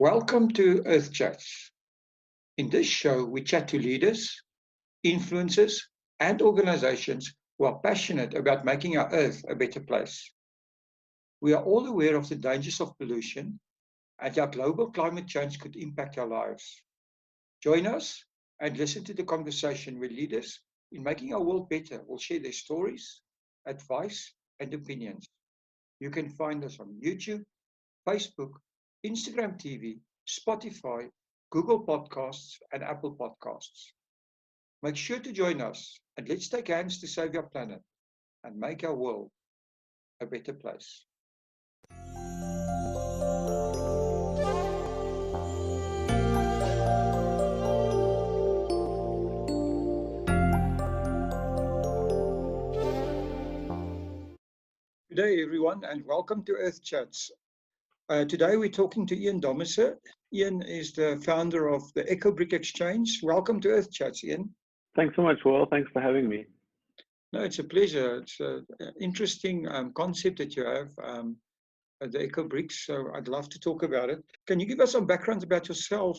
Welcome to Earth Chats. In this show, we chat to leaders, influencers, and organizations who are passionate about making our Earth a better place. We are all aware of the dangers of pollution and how global climate change could impact our lives. Join us and listen to the conversation where leaders in making our world better will share their stories, advice, and opinions. You can find us on YouTube, Facebook, Instagram TV, Spotify, Google Podcasts, and Apple Podcasts. Make sure to join us and let's take hands to save our planet and make our world a better place. Good day, everyone, and welcome to Earth Chats. Today we're talking to Ian Dommisse. Ian is the founder of the EcoBrick Exchange. Welcome to Earth Chats, Ian. Thanks so much, Will. Thanks for having me. No, it's a pleasure. It's an interesting concept that you have, the EcoBricks, so I'd love to talk about it. Can you give us some background about yourself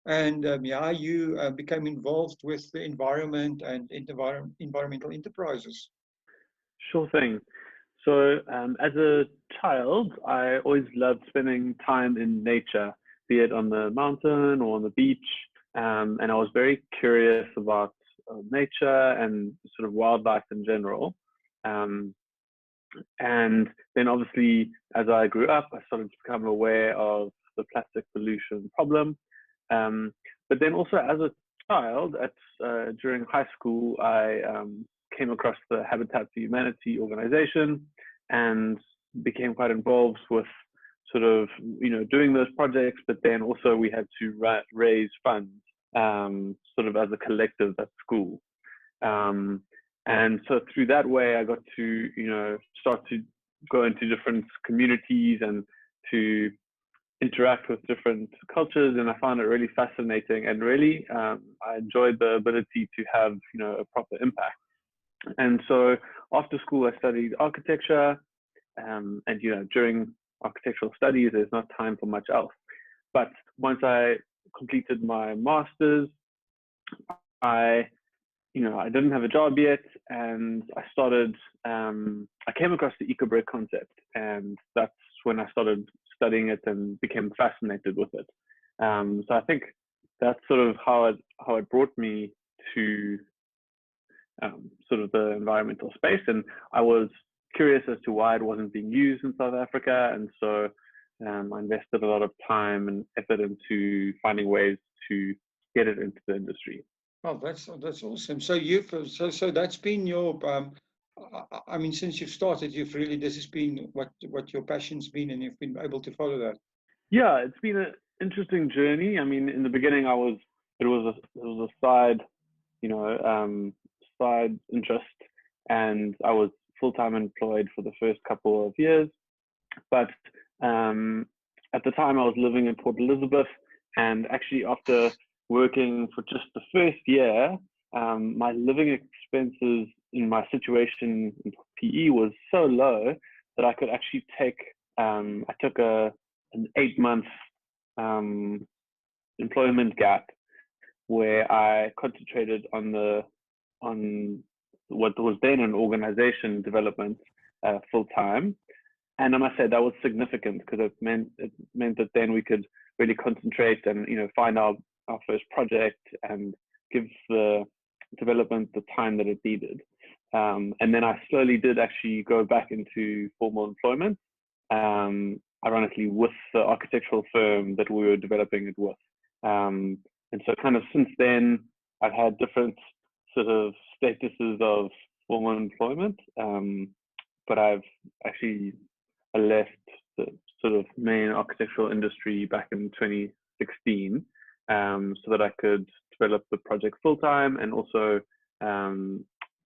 and how you became involved with the environment and environmental enterprises? Sure thing. So as a child, I always loved spending time in nature, be it on the mountain or on the beach. And I was very curious about nature and sort of wildlife in general. And then obviously, as I grew up, I started to become aware of the plastic pollution problem. But then also as a child, during high school, I came across the Habitat for Humanity organization and became quite involved with sort of, doing those projects, but then also we had to raise funds sort of as a collective at school. And so through that way, I got to, start to go into different communities and to interact with different cultures. And I found it really fascinating and really, I enjoyed the ability to have, a proper impact. And so after school, I studied architecture, and during architectural studies, there's not time for much else. But once I completed my master's, I didn't have a job yet, and I started. I came across the EcoBrick concept, and that's when I started studying it and became fascinated with it. So I think that's sort of how it brought me to sort of the environmental space, and I was curious as to why it wasn't being used in South Africa, and so I invested a lot of time and effort into finding ways to get it into the industry. Oh, that's awesome. So so that's been your since you've started, this has been what your passion's been, and you've been able to follow that. Yeah, it's been an interesting journey. I mean, in the beginning, it was a side side interest, and I was full-time employed for the first couple of years. But at the time, I was living in Port Elizabeth, and actually after working for just the first year, my living expenses in my situation in PE was so low that I could actually take, I took an 8-month employment gap where I concentrated on what was then an organization development full time. And I must say that was significant because it meant that then we could really concentrate and find our first project and give the development the time that it needed. And then I slowly did actually go back into formal employment, ironically with the architectural firm that we were developing it with. And so kind of since then, I've had different sort of statuses of formal employment, but I've actually left the sort of main architectural industry back in 2016 so that I could develop the project full-time and also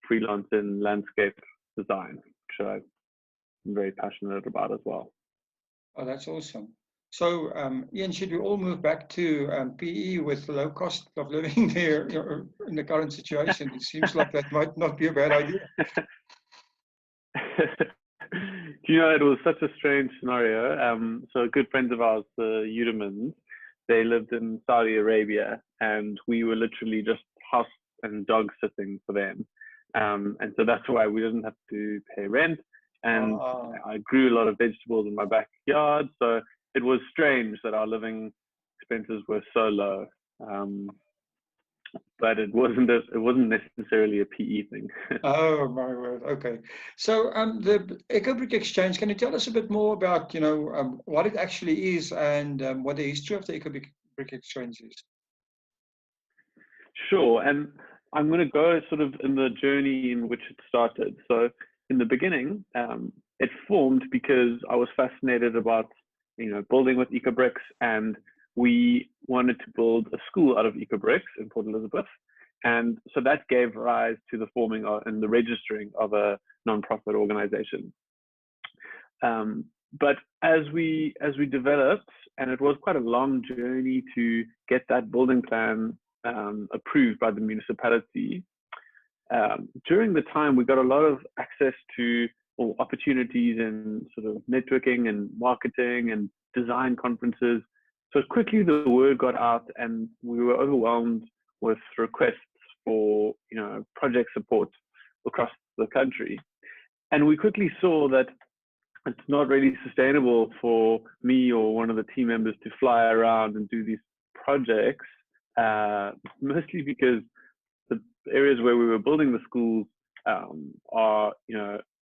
freelance in landscape design, which I'm very passionate about as well. Oh, that's awesome. So, Ian, should we all move back to PE with the low cost of living there in the current situation? It seems like that might not be a bad idea. It was such a strange scenario. So good friends of ours, the Udemans, they lived in Saudi Arabia, and we were literally just house and dog sitting for them. And so that's why we didn't have to pay rent. And I grew a lot of vegetables in my backyard. So it was strange that our living expenses were so low. But it wasn't necessarily a PE thing. Oh my word! Okay, so the EcoBrick Exchange. Can you tell us a bit more about what it actually is and what the history of the EcoBrick Exchange is? Sure, and I'm going to go sort of in the journey in which it started. So in the beginning, it formed because I was fascinated about building with EcoBricks, and we wanted to build a school out of EcoBricks in Port Elizabeth. And so that gave rise to the forming and the registering of a nonprofit organization. But as we developed, and it was quite a long journey to get that building plan approved by the municipality, during the time we got a lot of access to opportunities in sort of networking and marketing and design conferences. So quickly the word got out, and we were overwhelmed with requests for project support across the country. And we quickly saw that it's not really sustainable for me or one of the team members to fly around and do these projects, mostly because the areas where we were building the schools are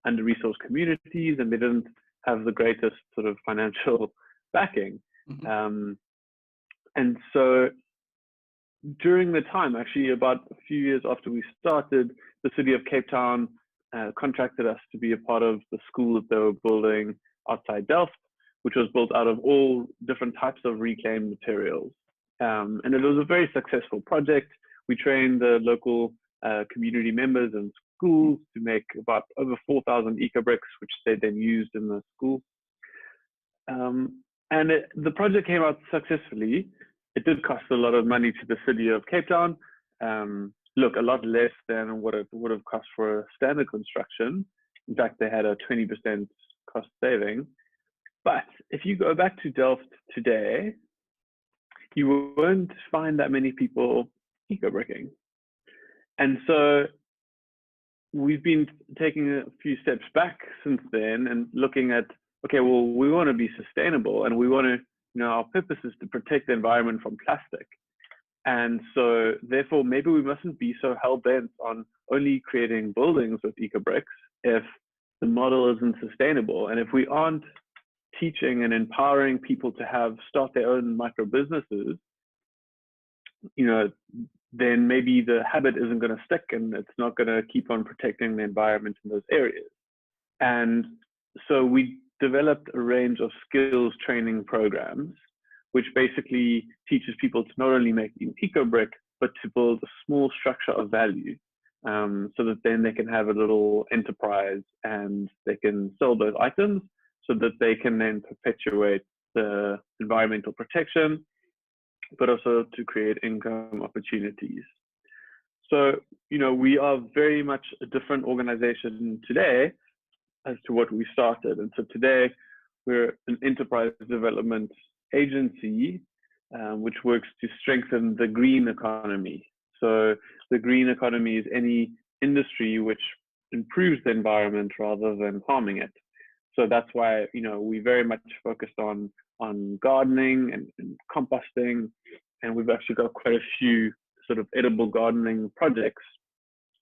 under-resourced communities, and they didn't have the greatest sort of financial backing. Mm-hmm. And so during the time, actually about a few years after we started, the city of Cape Town contracted us to be a part of the school that they were building outside Delft, which was built out of all different types of reclaimed materials. And it was a very successful project. We trained the local community members and schools to make about over 4,000 EcoBricks, which they then used in the school. And the project came out successfully. It did cost a lot of money to the city of Cape Town. Look, a lot less than what it would have cost for a standard construction. In fact, they had a 20% cost saving. But if you go back to Delft today, you won't find that many people eco-bricking. And so we've been taking a few steps back since then and looking at, okay, well, we want to be sustainable, and we want to, our purpose is to protect the environment from plastic. And so therefore, maybe we mustn't be so hell-bent on only creating buildings with EcoBricks if the model isn't sustainable. And if we aren't teaching and empowering people to start their own micro businesses, then maybe the habit isn't going to stick, and it's not going to keep on protecting the environment in those areas. And so we developed a range of skills training programs, which basically teaches people to not only make an EcoBrick, but to build a small structure of value, so that then they can have a little enterprise and they can sell those items so that they can then perpetuate the environmental protection, but also to create income opportunities. So, we are very much a different organization today as to what we started. And so today we're an enterprise development agency, which works to strengthen the green economy. So the green economy is any industry which improves the environment rather than harming it. So that's why, we very much focused on gardening and composting, and we've actually got quite a few sort of edible gardening projects,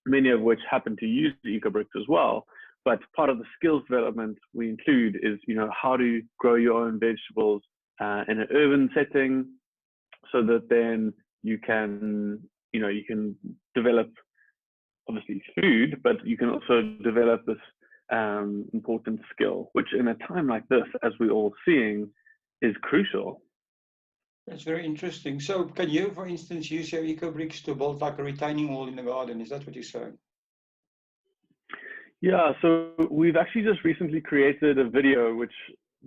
many of which happen to use the EcoBricks as well. But part of the skills development we include is, how to grow your own vegetables in an urban setting, so that then you can develop obviously food, but you can also develop this important skill, which in a time like this, as we're all seeing, is crucial. That's very interesting. So can you, for instance, use your EcoBricks to build like a retaining wall in the garden? Is that what you're saying? Yeah, so we've actually just recently created a video which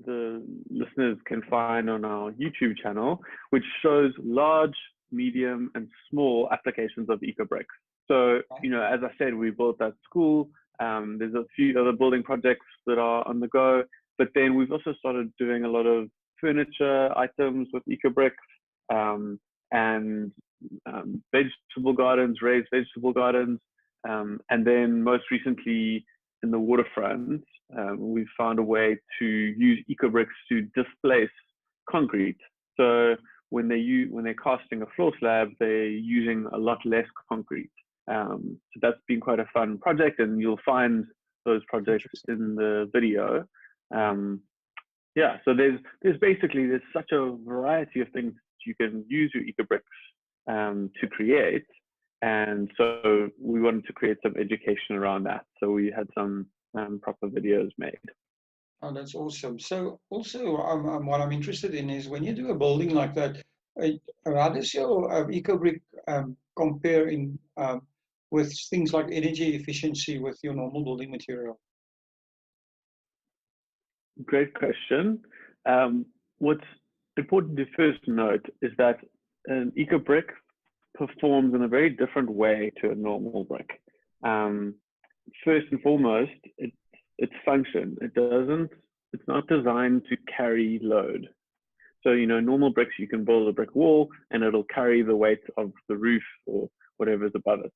the listeners can find on our YouTube channel, which shows large, medium, and small applications of EcoBricks. So, as I said, we built that school. There's a few other building projects that are on the go, but then we've also started doing a lot of furniture items with EcoBricks. and vegetable gardens, raised vegetable gardens. And then most recently in the waterfront, we found a way to use EcoBricks to displace concrete. So when they're casting a floor slab, they're using a lot less concrete. So that's been quite a fun project, and you'll find those projects in the video. Yeah, so there's such a variety of things you can use your EcoBricks to create. And so we wanted to create some education around that. So we had some proper videos made. Oh, that's awesome. So also what I'm interested in is when you do a building like that, how does your EcoBrick compare with things like energy efficiency with your normal building material? Great question. What's important to first note is that an EcoBrick performs in a very different way to a normal brick. First and foremost, its function. It's not designed to carry load. So, normal bricks, you can build a brick wall and it'll carry the weight of the roof or whatever's above it.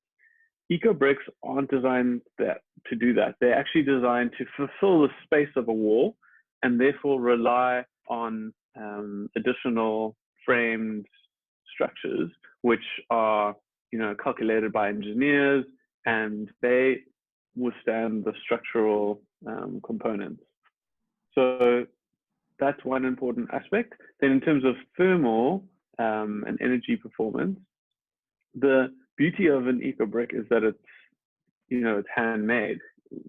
EcoBricks aren't designed to do that. They're actually designed to fulfill the space of a wall and therefore rely on additional framed structures, which are, calculated by engineers, and they withstand the structural components. So that's one important aspect. Then in terms of thermal and energy performance, the beauty of an EcoBrick is that it's handmade.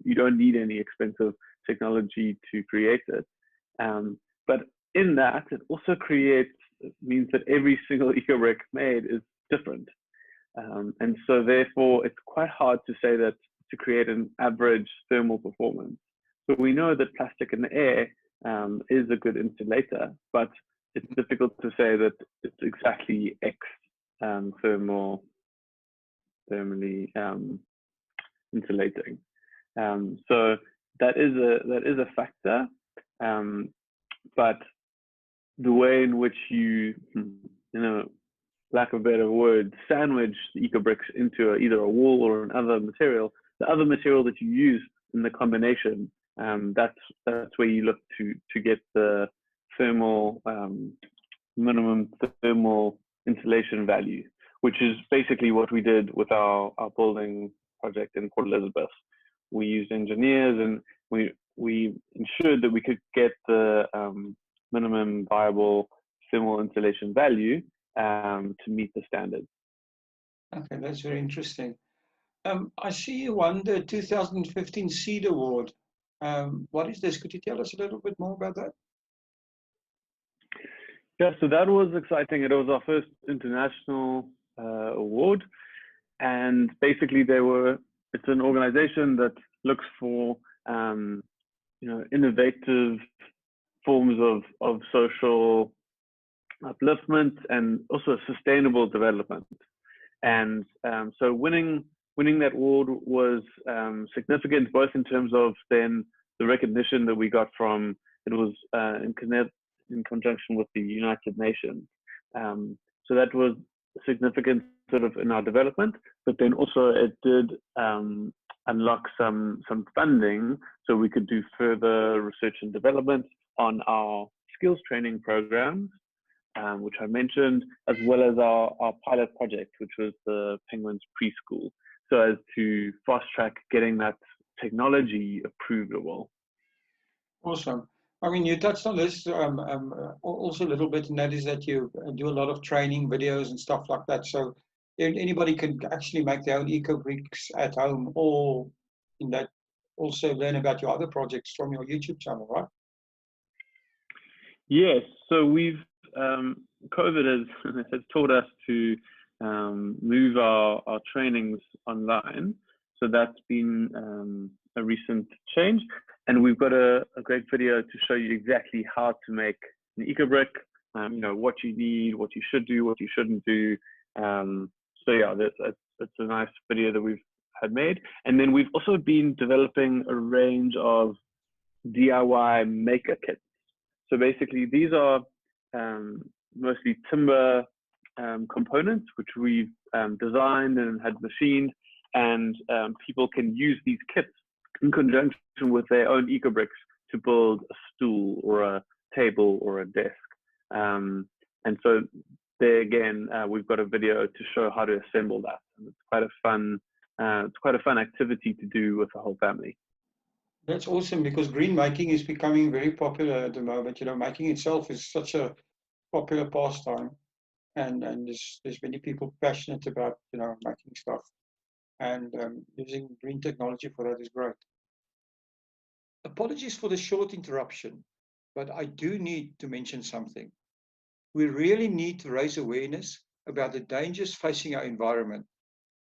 You don't need any expensive technology to create it. But in that, it also means that every single EcoBrick made is different. And so therefore, it's quite hard to say that to create an average thermal performance. So we know that plastic in the air is a good insulator, but it's difficult to say that it's exactly X thermally insulating. So that is a factor, but the way in which you, lack of a better word, sandwich the EcoBricks into either a wall or another material, the other material that you use in the combination, that's where you look to get the thermal minimum thermal insulation value, which is basically what we did with our building project in Port Elizabeth. We used engineers and we ensured that we could get the minimum viable thermal insulation value to meet the standards. Okay, that's very interesting. I see you won the 2015 Seed Award. What is this? Could you tell us a little bit more about that? Yeah, so that was exciting. It was our first international award, and basically it's an organization that looks for innovative forms of social upliftment and also sustainable development. And so winning that award was significant, both in terms of then the recognition that we got from, it was in conjunction with the United Nations. So that was significant sort of in our development, but then also it did unlock some funding so we could do further research and development on our skills training programs, which I mentioned, as well as our pilot project, which was the Penguins Preschool, so as to fast track getting that technology approvable. Awesome. I mean, you touched on this also a little bit, and that is that you do a lot of training videos and stuff like that. So anybody can actually make their own EcoBricks at home, or in that also learn about your other projects from your YouTube channel, right? Yes. So we've COVID has taught us to move our trainings online. So that's been a recent change. And we've got a great video to show you exactly how to make an EcoBrick, what you need, what you should do, what you shouldn't do. So yeah, that's a nice video that we've had made. And then we've also been developing a range of DIY maker kits. So basically these are mostly timber components, which we've designed and had machined, and people can use these kits in conjunction with their own EcoBricks to build a stool or a table or a desk. And so there again, we've got a video to show how to assemble that. And it's quite a fun activity to do with the whole family. That's awesome, because green making is becoming very popular at the moment. You know, making itself is such a popular pastime, and there's many people passionate about, you know, making stuff, and using green technology for that is great. Apologies for the short interruption, but I do need to mention something. We really need to raise awareness about the dangers facing our environment.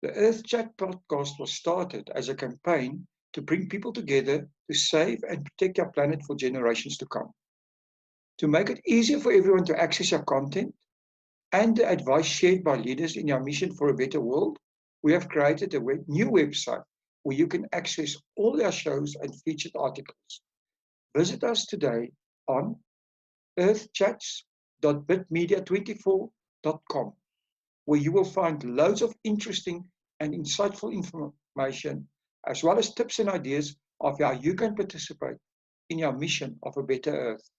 The Earth Chat podcast was started as a campaign to bring people together to save and protect our planet for generations to come. To make it easier for everyone to access our content and the advice shared by leaders in our mission for a better world, we have created a new website where you can access all our shows and featured articles. Visit us today on earthchats.bitmedia24.com, where you will find loads of interesting and insightful information, as well as tips and ideas of how you can participate in our mission of a better Earth.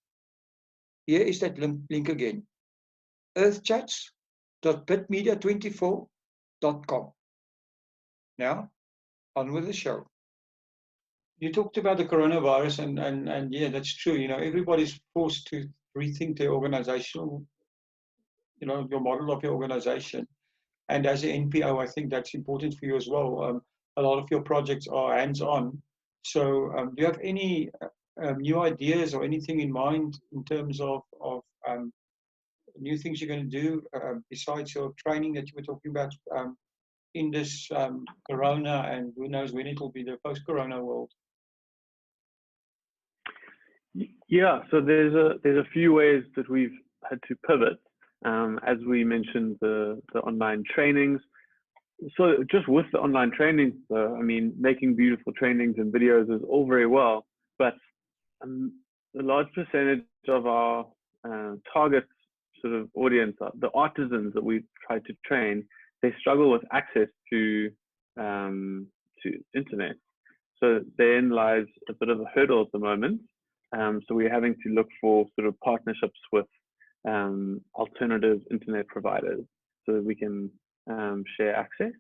Here is that link again, earthchats.bitmedia24.com. Now, on with the show. You talked about the coronavirus, and yeah, that's true. You know, everybody's forced to rethink their organizational, you know, your model of your organization. And as an NPO, I think that's important for you as well. A lot of your projects are hands-on. So do you have any new ideas or anything in mind in terms of new things you're going to do besides your training that you were talking about in this corona, and who knows when it will be the post-corona world? Yeah, so there's a few ways that we've had to pivot. As we mentioned, the online trainings. So just with the online trainings, I mean, making beautiful trainings and videos is all very well, but a large percentage of our target sort of audience, the artisans that we try to train, they struggle with access to internet. So therein lies a bit of a hurdle at the moment. So we're having to look for sort of partnerships with alternative internet providers so that we can share access.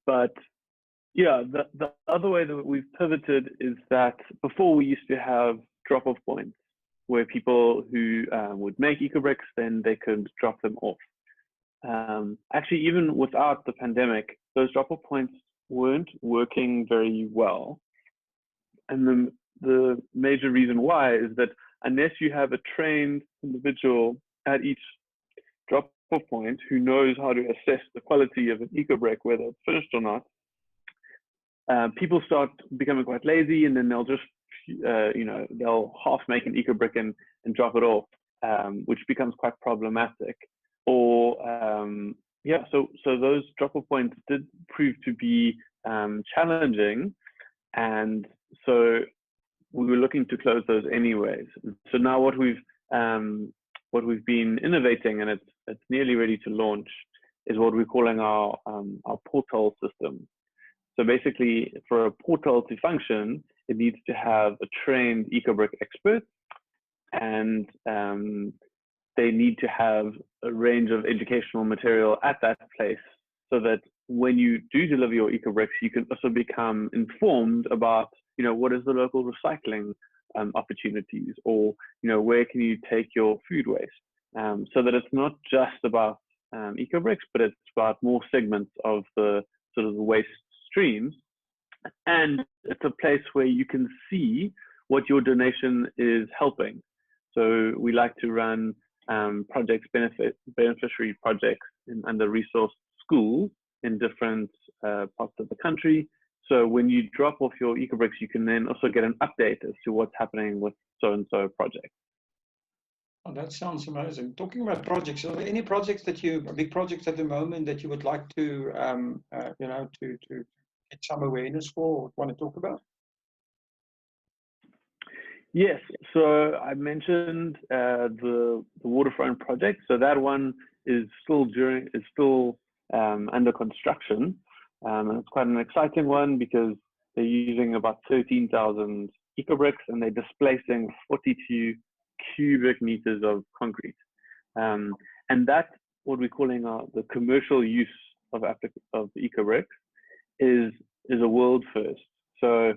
But yeah, the other way that we've pivoted is that before we used to have drop-off points where people who would make EcoBricks, then they could drop them off. Actually, even without the pandemic, those drop-off points weren't working very well. And the major reason why is that unless you have a trained individual at each drop-off point who knows how to assess the quality of an EcoBrick, whether it's finished or not, people start becoming quite lazy, and then they'll just, they'll half make an EcoBrick and drop it off, which becomes quite problematic. Or so those drop-off points did prove to be challenging, and so we were looking to close those anyways. So now what we've been innovating, and it's nearly ready to launch, is what we're calling our portal system. So basically, for a portal to function, it needs to have a trained EcoBrick expert, and they need to have a range of educational material at that place, so that when you do deliver your EcoBricks, you can also become informed about, what is the local recycling opportunities, or, where can you take your food waste, so that it's not just about EcoBricks, but it's about more segments of the sort of waste streams. And it's a place where you can see what your donation is helping. So we like to run beneficiary projects in under-resourced schools in different parts of the country. So when you drop off your EcoBricks, you can then also get an update as to what's happening with so-and-so project. Oh, that sounds amazing. Talking about projects, are there any projects big projects at the moment that you would like to, to get some awareness for, or want to talk about? Yes, so I mentioned the Waterfront Project. So that one is still under construction, and it's quite an exciting one because they're using about 13,000 EcoBricks and they're displacing 42 cubic meters of concrete, and that what we're calling the commercial use of EcoBricks is a world first. So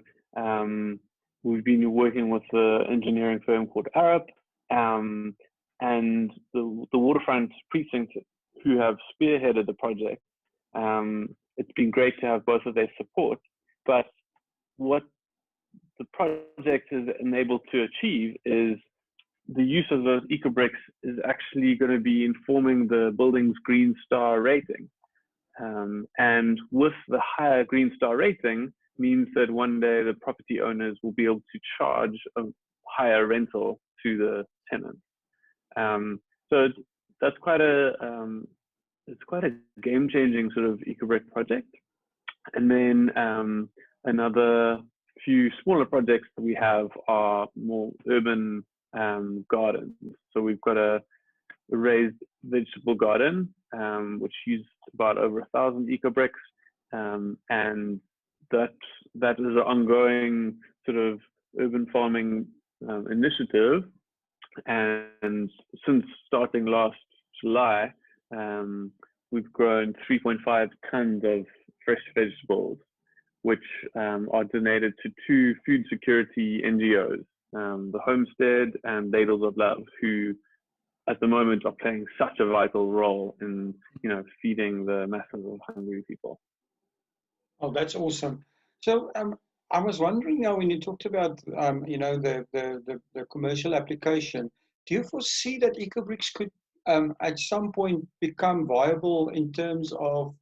we've been working with the engineering firm called Arup, and the Waterfront Precinct, who have spearheaded the project. It's been great to have both of their support, but what the project is enabled to achieve is the use of those EcoBricks is actually going to be informing the building's Green Star rating. And with the higher Green Star rating means that one day the property owners will be able to charge a higher rental to the tenants. So that's quite it's quite a game-changing sort of EcoBrick project. And then another few smaller projects that we have are more urban gardens. So we've got a raised vegetable garden, which used about over 1,000 EcoBricks, and that is an ongoing sort of urban farming initiative. And since starting last July, we've grown 3.5 tons of fresh vegetables, which are donated to 2 food security NGOs, the Homestead and Ladles of Love, who at the moment are playing such a vital role in, feeding the masses of hungry people. Oh, that's awesome. So I was wondering now when you talked about the commercial application, do you foresee that EcoBricks could at some point become viable in terms of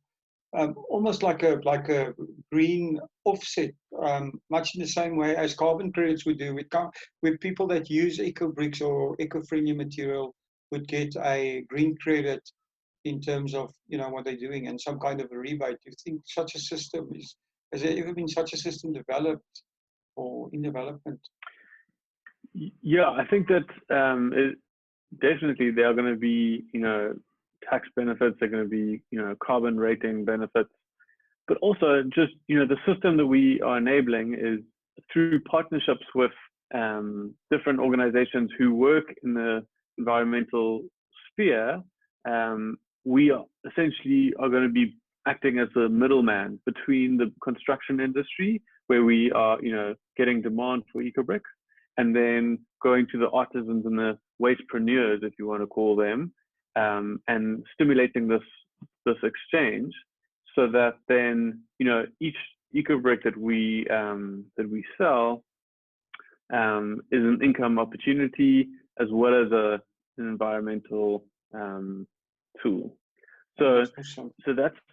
almost like a green offset, much in the same way as carbon credits would do, with people that use EcoBricks or eco-friendly material would get a green credit in terms of what they're doing and some kind of a rebate? Do you think such a system has there ever been such a system developed or in development? Yeah, I think that definitely there are going to be tax benefits, there are going to be carbon rating benefits, but also just the system that we are enabling is through partnerships with different organizations who work in the environmental sphere. We are essentially going to be acting as a middleman between the construction industry, where we are getting demand for EcoBricks, and then going to the artisans and the wastepreneurs, if you want to call them, and stimulating this exchange, so that then each EcoBrick that we sell is an income opportunity as well as an environmental tool. So that's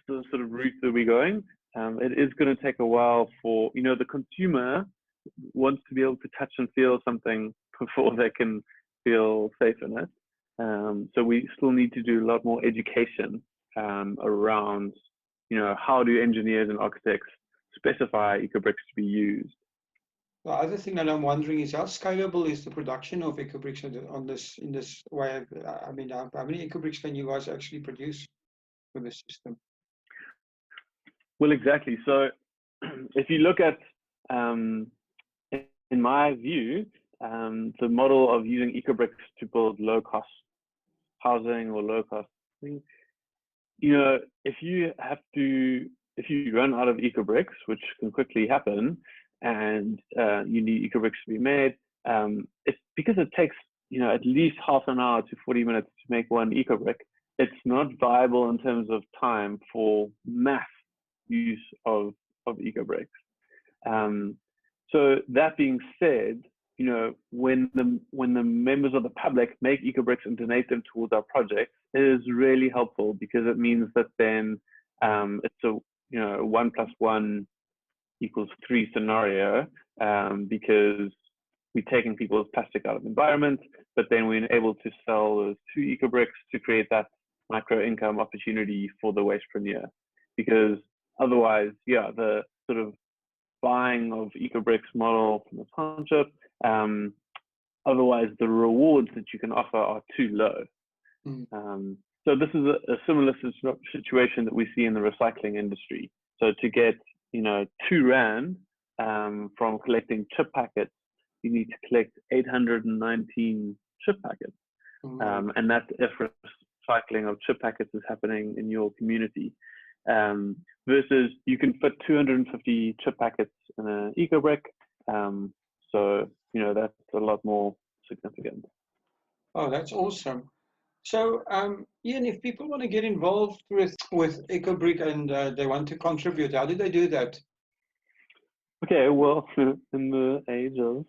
the sort of route that we're going. It is going to take a while for the consumer wants to be able to touch and feel something before they can feel safe in it. So we still need to do a lot more education around how do engineers and architects specify EcoBricks to be used. The other thing that I'm wondering is how scalable is the production of EcoBricks in this way? I mean, how many EcoBricks can you guys actually produce with this system? Well, exactly. So if you look at, in my view, the model of using EcoBricks to build low-cost housing or low-cost things, if you run out of EcoBricks, which can quickly happen, and you need EcoBricks to be made, it's because it takes at least half an hour to 40 minutes to make one EcoBrick. It's not viable in terms of time for mass use of EcoBricks. So that being said, when the members of the public make EcoBricks and donate them towards our project, it is really helpful, because it means that then it's a 1 + 1 = 3 scenario, because we're taking people's plastic out of the environment, but then we're able to sell those 2 EcoBricks to create that micro income opportunity for the wastepreneur. Because otherwise, the sort of buying of EcoBricks model from the township otherwise the rewards that you can offer are too low. So this is a similar situation that we see in the recycling industry. So to get, you know, £2 from collecting chip packets, you need to collect 819 chip packets. And that's if recycling of chip packets is happening in your community. Versus you can fit 250 chip packets in an EcoBrick. So, you know, that's a lot more significant. Oh, that's awesome. So, Ian, if people want to get involved with EcoBrick and they want to contribute, how do they do that? Okay, well, in the age of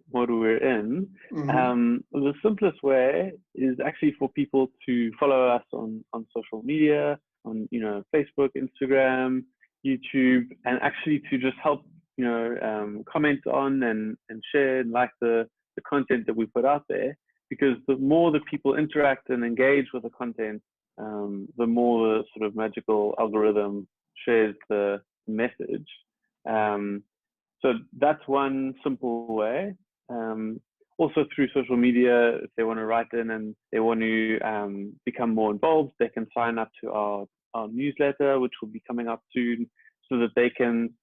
what we're in, the simplest way is actually for people to follow us on social media, on, you know, Facebook, Instagram, YouTube, and actually to just help, you know, comment on and share and like the content that we put out there. Because the more that people interact and engage with the content, the more the sort of magical algorithm shares the message. So that's one simple way. Also through social media, if they want to write in and they want to become more involved, they can sign up to our newsletter, which will be coming up soon, so that they can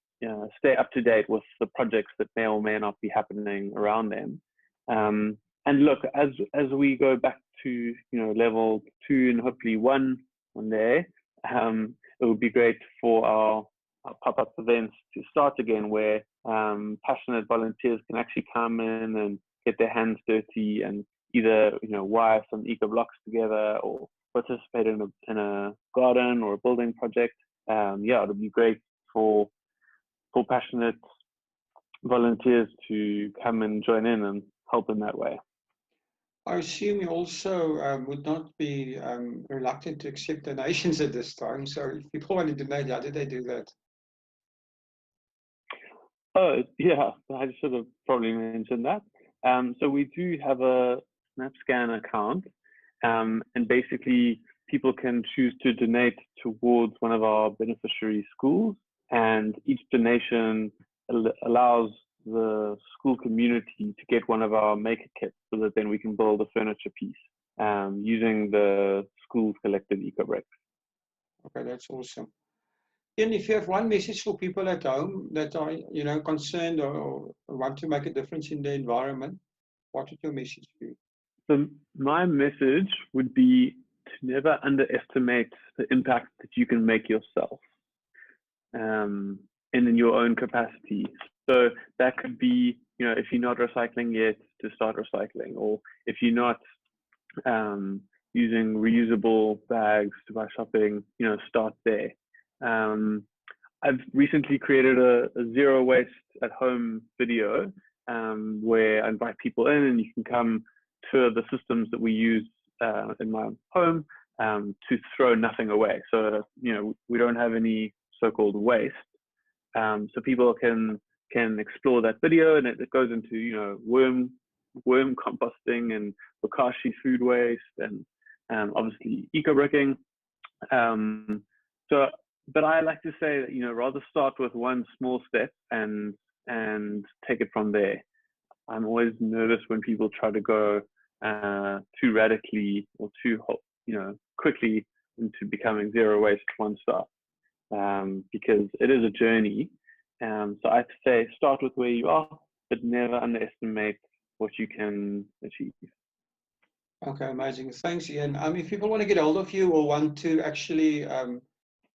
stay up to date with the projects that may or may not be happening around them. And look, as we go back to, you know, level 2 and hopefully 1 one day, it would be great for our pop-up events to start again, where passionate volunteers can actually come in and get their hands dirty and either, you know, wire some eco blocks together or participate in a garden or a building project. Yeah, it would be great for passionate volunteers to come and join in and help in that way. I assume you also would not be reluctant to accept donations at this time. So if people want to donate, how do they do that? Oh, yeah, I should have probably mentioned that. So we do have a SnapScan account, and basically people can choose to donate towards one of our beneficiary schools, and each donation allows the school community to get one of our maker kits, so that then we can build a furniture piece using the school's collected EcoBricks. Okay, that's awesome. And if you have one message for people at home that are, you know, concerned or want to make a difference in the environment, what would your message be? So my message would be to never underestimate the impact that you can make yourself, and in your own capacity. So that could be, you know, if you're not recycling yet, to start recycling, or if you're not using reusable bags to buy shopping, you know, start there. I've recently created a zero waste at home video where I invite people in and you can come tour the systems that we use in my home to throw nothing away. So, you know, we don't have any so-called waste. So people can explore that video, and it goes into, you know, worm composting and bokashi food waste and obviously eco-bricking. But I like to say that, you know, rather start with one small step and take it from there. I'm always nervous when people try to go too radically or too, you know, quickly into becoming zero waste one stop, because it is a journey. So I'd say start with where you are, but never underestimate what you can achieve. Okay, amazing. Thanks, Ian. If people want to get hold of you or want to actually,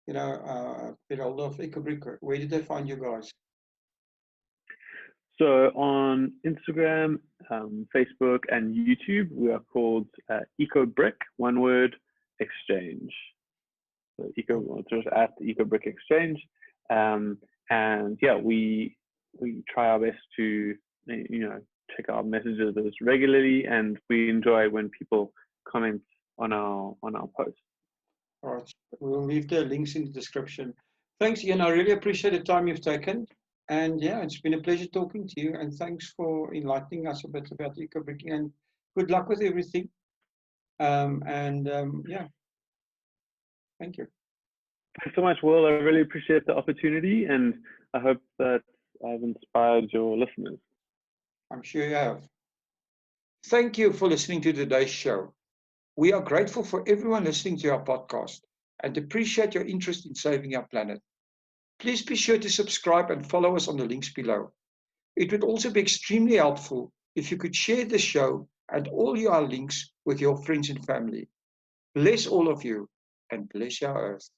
you know, get hold of EcoBrick, where did they find you guys? So on Instagram, Facebook, and YouTube, we are called EcoBrick, one word, Exchange. So just at EcoBrick Exchange. And yeah, we try our best to, you know, check our messages regularly, and we enjoy when people comment on our posts. All right, we'll leave the links in the description. Thanks, Ian. I really appreciate the time you've taken. And yeah, it's been a pleasure talking to you. And thanks for enlightening us a bit about eco-bricking. And good luck with everything. Yeah, thank you. Thanks so much, Will. I really appreciate the opportunity, and I hope that I've inspired your listeners. I'm sure you have. Thank you for listening to today's show. We are grateful for everyone listening to our podcast and appreciate your interest in saving our planet. Please be sure to subscribe and follow us on the links below. It would also be extremely helpful if you could share the show and all your links with your friends and family. Bless all of you and bless our earth.